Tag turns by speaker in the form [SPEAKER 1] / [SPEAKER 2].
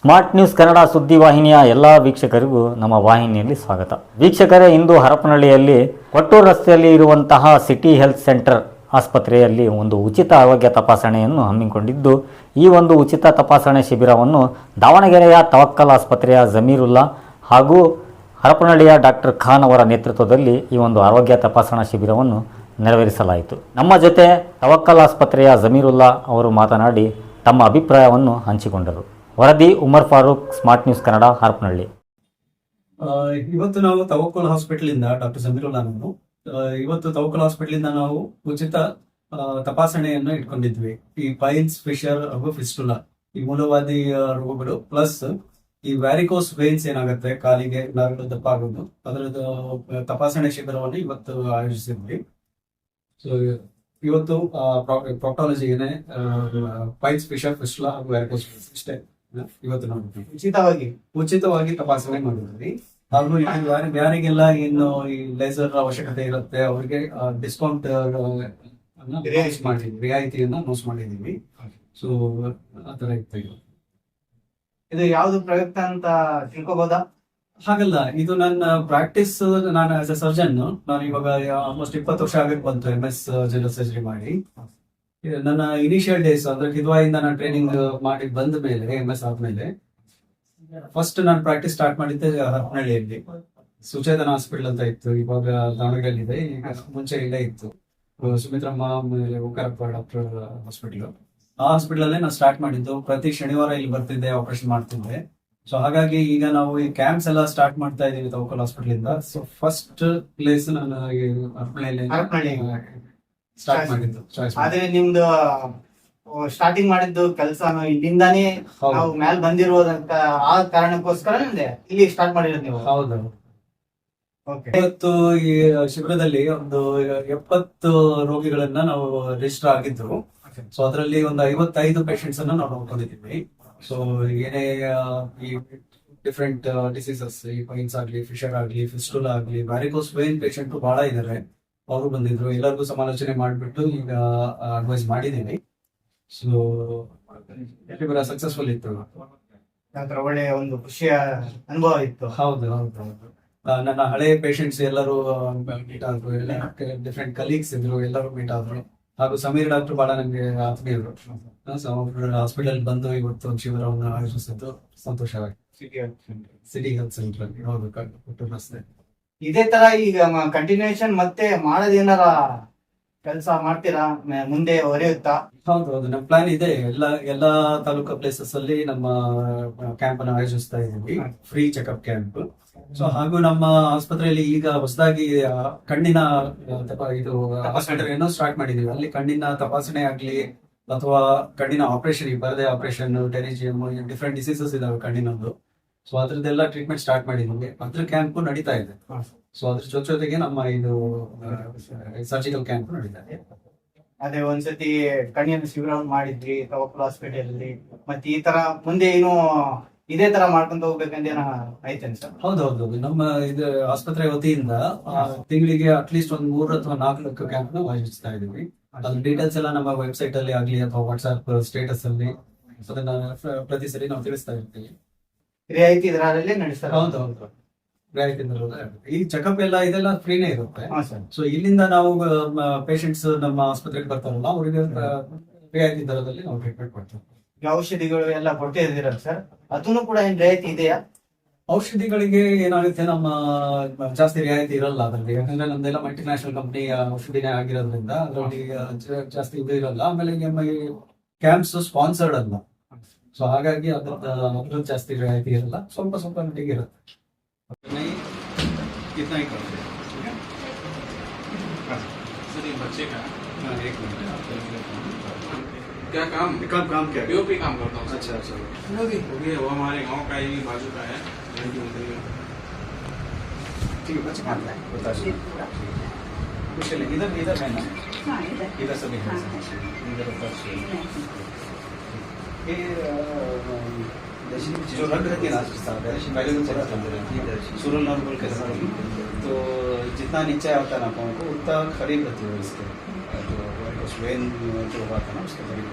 [SPEAKER 1] Smart news Kannada ಸುದ್ದಿವಾಹಿನಿಯ ಎಲ್ಲ ವೀಕ್ಷಕರಿಗೂ ನಮ್ಮ ವಾಹಿನಿಯಲ್ಲಿ ಸ್ವಾಗತ. ವೀಕ್ಷಕರೇ, ಇಂದು ಹರಪನಹಳ್ಳಿಯಲ್ಲಿ ಕೊಟ್ಟೂರು ರಸ್ತೆಯಲ್ಲಿ ಇರುವಂತಹ ಸಿಟಿ ಹೆಲ್ತ್ ಸೆಂಟರ್ ಆಸ್ಪತ್ರೆಯಲ್ಲಿ ಒಂದು ಉಚಿತ ಆರೋಗ್ಯ ತಪಾಸಣೆಯನ್ನು ಹಮ್ಮಿಕೊಂಡಿದ್ದು, ಈ ಒಂದು ಉಚಿತ ತಪಾಸಣೆ ಶಿಬಿರವನ್ನು ದಾವಣಗೆರೆಯ ತವಕ್ಕಲ್ ಆಸ್ಪತ್ರೆಯ ಜಮೀರುಲ್ಲಾ ಹಾಗೂ ಹರಪನಹಳ್ಳಿಯ ಡಾಕ್ಟರ್ ಖಾನ್ ಅವರ ನೇತೃತ್ವದಲ್ಲಿ ಈ ಒಂದು ಆರೋಗ್ಯ ತಪಾಸಣಾ ಶಿಬಿರವನ್ನು ನೆರವೇರಿಸಲಾಯಿತು. ನಮ್ಮ ಜೊತೆ ತವಕ್ಕಲ್ ಆಸ್ಪತ್ರೆಯ ಜಮೀರುಲ್ಲಾ ಅವರು ಮಾತನಾಡಿ ತಮ್ಮ ಅಭಿಪ್ರಾಯವನ್ನು ಹಂಚಿಕೊಂಡರು. ವರದಿ ಉಮರ್ ಫಾರೂಕ್, ಸ್ಮಾರ್ಟ್ ನ್ಯೂಸ್ ಕನ್ನಡ, ಹರಪನಹಳ್ಳಿ.
[SPEAKER 2] ಇವತ್ತು ನಾವು ತವಕ್ಕಲ್ ಹಾಸ್ಪಿಟಲ್ ಇಂದ ಡಾಕ್ಟರ್ ಜಮೀರುಲ್ಲಾ ನಾನು ಇವತ್ತು ತವಕ್ಕಲ್ ಹಾಸ್ಪಿಟಲ್ ಇಂದ ನಾವು ಉಚಿತ ತಪಾಸಣೆಯನ್ನು ಇಟ್ಕೊಂಡಿದ್ವಿ. ಈ ಪೈಲ್ಸ್, ಫಿಶರ್ ಹಾಗೂ ಫಿಸ್ಟುಲಾ ಈ ಮೂಲವಾದಿ ರೋಗಗಳು ಪ್ಲಸ್ ಈ ವ್ಯಾರಿಕೋಸ್ ವೇನ್ಸ್ ಏನಾಗುತ್ತೆ ಕಾಲಿಗೆ ನರಗಳು ದಪ್ಪ ಆಗೋದು, ಅದರದ್ದು ತಪಾಸಣೆ ಶಿಬಿರವನ್ನು ಇವತ್ತು ಆಯೋಜಿಸಿದ್ವಿ. ಸೊ ಇವತ್ತು ಪ್ರಾಕ್ಟಾಲಜಿ ಏನೇ ಪೈಲ್ಸ್, ಫಿಶರ್, ಫಿಸ್ಟುಲಾ ಹಾಗೂ ವ್ಯಾರಿಕೋಸ್ ವೇನ್ಸ್ ಇಷ್ಟೇ ಇವತ್ತು ನಾವು ಉಚಿತವಾಗಿ ತಪಾಸಣೆ ಮಾಡಿದ್ವಿ. ಹಾಗೂ ಯಾರಿಗೆಲ್ಲ ಇನ್ನು ಈ ಲೇಸರ್ ಅವಶ್ಯಕತೆ ಇರುತ್ತೆ ಅವರಿಗೆ ಡಿಸ್ಕೌಂಟ್ ರಿಯಾಯಿತಿಯನ್ನ ಅನೌನ್ಸ್ ಮಾಡಿದೀವಿ. ಸೊ ಆತರ ಇತ್ತು.
[SPEAKER 3] ಇದು ಯಾವ್ದು ಪ್ರಯುಕ್ತ ಅಂತ ತಿಳ್ಕೊಬೋದಾ?
[SPEAKER 2] ಹಾಗಲ್ಲ, ಇದು ನನ್ನ ಪ್ರಾಕ್ಟೀಸ್. ನಾನು ಆಸ್ ಎ ಸರ್ಜನ್ ನಾನು ಇವಾಗ ಆಲ್ಮೋಸ್ಟ್ 20 ವರ್ಷ ಆಗಕ್ಕೆ ಬಂತು MS ಜನರಲ್ ಸರ್ಜರಿ ಮಾಡಿ. ನನ್ನ ಇನಿಷಿಯಲ್ ಡೇಸ್ ಅಂದ್ರೆ ಕಿದ್ವಾಯಿಂದ ನಾನು ಟ್ರೈನಿಂಗ್ ಮಾಡಿ ಬಂದ ಮೇಲೆ MS ಆದ್ಮೇಲೆ ಫಸ್ಟ್ ನಾನು ಪ್ರಾಕ್ಟೀಸ್ ಸ್ಟಾರ್ಟ್ ಮಾಡಿದ್ದೆ ಹರಪನಹಳ್ಳಿಯಲ್ಲಿ ಸುಚೇತನ ಹಾಸ್ಪಿಟಲ್ ಅಂತ ಇತ್ತು. ಇವಾಗ ದಾವಣಗೆರೆಯಲ್ಲಿ ಇದೆ. ಈಗ ಮುಂಚೆ ಇಲ್ಲೇ ಇತ್ತು ಸುಮಿತ್ರಮ್ಮ ಓಂಕಾರಪ್ಪ ಡಾಕ್ಟರ್ ಹಾಸ್ಪಿಟಲ್. ಆ ಹಾಸ್ಪಿಟಲ್ ಅಲ್ಲೇ ನಾನು ಸ್ಟಾರ್ಟ್ ಮಾಡಿದ್ದು. ಪ್ರತಿ ಶನಿವಾರ ಇಲ್ಲಿ ಬರ್ತಿದ್ದೆ, ಆಪರೇಷನ್ ಮಾಡ್ತಿದ್ದೆ. ಸೊ ಹಾಗಾಗಿ ಈಗ ನಾವು ಈ ಕ್ಯಾಂಪ್ಸ್ ಎಲ್ಲ ಸ್ಟಾರ್ಟ್ ಮಾಡ್ತಾ ಇದೀವಿ ತವಕ್ಕಲ್ ಹಾಸ್ಪಿಟಲ್ ಇಂದ. ಸೊ ಫಸ್ಟ್ ಪ್ಲೇಸ್ ನಾನು ಹರಪನಹಳ್ಳಿ ಸ್ಟಾರ್ಟ್ ಮಾಡಿದ್ದು.
[SPEAKER 3] ಆದ್ರೆ ನಿಮ್ದು ಸ್ಟಾರ್ಟಿಂಗ್ ಮಾಡಿದ್ದು ಕೆಲಸ ಇಲ್ಲಿಂದಾನೇ ನಾವು ಮ್ಯಾಲ್ ಬಂದಿರೋದಂತ ಆ ಕಾರಣಕ್ಕೋಸ್ಕರ ಇಲ್ಲಿ ಸ್ಟಾರ್ಟ್ ಮಾಡಿರೋದು ನೀವು?
[SPEAKER 2] ಹೌದು. ಇವತ್ತು ಈ ಶಿಬಿರದಲ್ಲಿ ಒಂದು 70 ರೋಗಿಗಳನ್ನ ನಾವು ರಿಜಿಸ್ಟರ್ ಆಗಿದ್ರು. ಸೊ ಅದರಲ್ಲಿ ಒಂದು 55 ಪೇಷಂಟ್ಸ್ ಅನ್ನ ನಾವು ನೋಡ್ಕೊಂಡಿದ್ದೀವಿ. ಸೊ ಏನೇ ಈ ಡಿಫ್ರೆಂಟ್ ಡಿಸೀಸಸ್, ಈ ಪೈನ್ಸ್ ಆಗ್ಲಿ, ಫಿಶರ್ ಆಗ್ಲಿ, ಫಿಸ್ಟುಲಾ ಆಗ್ಲಿ, ವ್ಯಾರಿಕೋಸ್ ವೇನ್ ಪೇಷಂಟ್ ಬಹಳ ಇದಾರೆ. ಅವರು ಬಂದಿದ್ರು. ಎಲ್ಲರಿಗೂ ಸಮಾಲೋಚನೆ ಮಾಡಿಬಿಟ್ಟು ಈಗ ಅಡ್ವೈಸ್ ಮಾಡಿದೀವಿ. ಸೊ ಶಿಬಿರ ಸಕ್ಸಸ್ಫುಲ್ ಇತ್ತು.
[SPEAKER 3] ಒಳ್ಳೆ ಒಂದು ಖುಷಿಯ ಅನುಭವ ಇತ್ತು.
[SPEAKER 2] ಹೌದು ಹೌದು ಹೌದು. ನನ್ನ ಹಳೆ ಪೇಷಂಟ್ಸ್ ಎಲ್ಲರೂ ಮೀಟ್ ಆದ್ರು. ಎಲ್ಲ ಡಿಫ್ರೆಂಟ್ ಕಲೀಗ್ಸ್ ಇದ್ರು, ಎಲ್ಲರೂ ಮೀಟ್ ಆದ್ರು. ಹಾಗೂ ಸಮೀರ್ ಡಾಕ್ಟರ್ ಬಹಳ ನಂಗೆ ಆತ್ಮೀಯರು. ಹಾಸ್ಪಿಟಲ್ ಬಂದು ಇವತ್ತು ಒಂದು ಶಿಬಿರವನ್ನು ಆಯೋಜಿಸಿದ್ದು ಸಂತೋಷವಾಗಿದೆ. ಸಿಟಿ ಹೆಲ್ತ್ ಸೆಂಟರ್ ಅಲ್ಲಿ. ಹೌದು, ಕೊಟ್ಟೂರು ರಸ್ತೆ.
[SPEAKER 3] ಇದೇ ತರ ಈಗ ಕಂಟಿನ್ಯೂಷನ್ ಮತ್ತೆ ಮಾಡೋದೇನಾರ ಕೆಲಸ ಮಾಡ್ತೀರಾ ಮುಂದೆ ಹೊರೆಯುತ್ತಾ?
[SPEAKER 2] ಹೌದು ಹೌದು, ನಮ್ಮ ಪ್ಲಾನ್ ಇದೆ. ಎಲ್ಲಾ ತಾಲೂಕಾ ಪ್ಲೇಸಸ್ ಅಲ್ಲಿ ನಮ್ಮ ಕ್ಯಾಂಪ್ ಅನ್ನು ಆಯೋಜಿಸ್ತಾ ಇದ್ದೀವಿ, ಫ್ರೀ ಚೆಕ್ಅಪ್ ಕ್ಯಾಂಪ್. ಸೊ ಹಾಗೂ ನಮ್ಮ ಆಸ್ಪತ್ರೆಯಲ್ಲಿ ಈಗ ಹೊಸದಾಗಿ ಕಣ್ಣಿನ ಇದು ತಪಾಸಣೆಯನ್ನು ಸ್ಟಾರ್ಟ್ ಮಾಡಿದೀವಿ. ಅಲ್ಲಿ ಕಣ್ಣಿನ ತಪಾಸಣೆ ಆಗ್ಲಿ ಅಥವಾ ಕಣ್ಣಿನ ಆಪರೇಷನ್, ಈ ಪರದೆ ಆಪರೇಷನ್, ಟೆರಿಜಿಯಮ್, ಡಿಫ್ರೆಂಟ್ ಡಿಸೀಸಸ್ ಇದಾವೆ ಕಣ್ಣಿನದ್ದು. ಸೊ ಅದ್ರದ್ದೆಲ್ಲ ಟ್ರೀಟ್ಮೆಂಟ್ ಸ್ಟಾರ್ಟ್ ಮಾಡಿದ್ವಿ. ಅದ್ರ ಕ್ಯಾಂಪ್ ನಡೀತಾ ಇದೆ. ಸೊ ಅದ್ರ ಜೊತೆಗೆ ನಮ್ಮ ಇದು ಸರ್ಜಿಕಲ್ ಕ್ಯಾಂಪ್ ನಡೀತಾ ಇದೆ.
[SPEAKER 3] ಅದೇ ಒಂದ್ಸತಿ ಕಣ್ಣಿನ ಶಿಬಿರವನ್ನು ಮಾಡಿದ್ವಿ ತವಕ್ಕಲ್ ಹಾಸ್ಪಿಟಲ್ ಅಲ್ಲಿ. ಮತ್ತೆ ಈ ತರ ಮುಂದೆ ಏನು ಇದೇ ತರ ಮಾಡ್ಕೊಂತ ಹೋಗ್ಬೇಕಂತ ಐತೇನೆ ಸರ್?
[SPEAKER 2] ಹೌದೌದು, ನಮ್ಮ ಇದು ಆಸ್ಪತ್ರೆ ವತಿಯಿಂದ ತಿಂಗಳಿಗೆ ಅಟ್ಲೀಸ್ಟ್ ಒಂದು 3 ಅಥವಾ 4 ಕ್ಯಾಂಪ್ ನಾವು ಆಯೋಜಿಸ್ತಾ ಇದೀವಿ. ಅದ್ರ ಡೀಟೇಲ್ಸ್ ಎಲ್ಲ ನಮ್ಮ ವೆಬ್ಸೈಟ್ ಅಲ್ಲಿ ಆಗ್ಲಿ ಅಥವಾ ವಾಟ್ಸ್ಆಪ್ ಸ್ಟೇಟಸ್ ಅಲ್ಲಿ ಅದನ್ನ ಪ್ರತಿ ಸರಿ ನಾವು ತಿಳಿಸ್ತಾ ಇರ್ತೀವಿ.
[SPEAKER 3] ರಿಯಾಯಿತಿ ಇದರಲ್ಲಿ ನಡೆಸ್ತಾರೆ?
[SPEAKER 2] ಹೌದು ಹೌದು, ರಿಯಾಯಿತಿ. ಈ ಚೆಕಪ್ ಎಲ್ಲ ಇದೆಲ್ಲ ಫ್ರೀನೇ ಇರುತ್ತೆ. ಸೊ ಇಲ್ಲಿಂದ ನಾವು ಪೇಷಂಟ್ಸ್ ನಮ್ಮ ಆಸ್ಪತ್ರೆಗೆ ಬರ್ತಾರಲ್ಲ ಅವರಿಗೆ ರಿಯಾಯಿತಿ ದರದಲ್ಲಿ ನಾವು ಟ್ರೀಟ್ಮೆಂಟ್ ಕೊಡ್ತೀವಿ.
[SPEAKER 3] ಔಷಧಿಗಳು ಎಲ್ಲ ಕೊಡ್ತಾ ಇದ್ದೀರಲ್ಲ ಸರ್, ಅದನ್ನು ಕೂಡ ಏನ್ ರಿಯಾಯಿತಿ ಇದೆಯಾ?
[SPEAKER 2] ಔಷಧಿಗಳಿಗೆ ಏನಾಗುತ್ತೆ, ನಮ್ಮ ಜಾಸ್ತಿ ರಿಯಾಯಿತಿ ಇರಲ್ಲ ಅದರಲ್ಲಿ. ಯಾಕಂದ್ರೆ ನಮ್ದೆಲ್ಲ ಮಲ್ಟಿನ್ಯಾಷನಲ್ ಕಂಪನಿ ಔಷಧಿನೇ ಆಗಿರೋದ್ರಿಂದ ಅದರಲ್ಲಿ ಜಾಸ್ತಿ ಇದು ಇರಲ್ಲ. ಆಮೇಲೆ ನಮ್ಮ ಕ್ಯಾಂಪ್ಸ್ ಸ್ಪಾನ್ಸರ್ಡ್ ಅಲ್ಲ. ಸೊ ಹಾಗಾಗಿ ಅದ್ರದ್ದು ಜಾಸ್ತಿ ರಿಯಾಯಿತಿ ಇರಲ್ಲ, ಸ್ವಲ್ಪ ಸ್ವಲ್ಪ ಮಟ್ಟಿಗೆ ಇರುತ್ತೆ.
[SPEAKER 4] क्या काम
[SPEAKER 2] क्या
[SPEAKER 4] POP काम करता हूँ.
[SPEAKER 2] अच्छा अच्छा,
[SPEAKER 4] वो हमारे गांव का ही बाजू का है.
[SPEAKER 2] ठीक है, बच्चे काम बताइए. कुछ नहीं, इधर है ना? इधर सभी है. इधर जो रग रहती है ना पहले तो चला सूरल नॉर्मल कैसा, तो जितना नीचे आता है ना पाँव को उतना करीब रहती है इसके जो वेन जो हुआ था ना उसके करीब.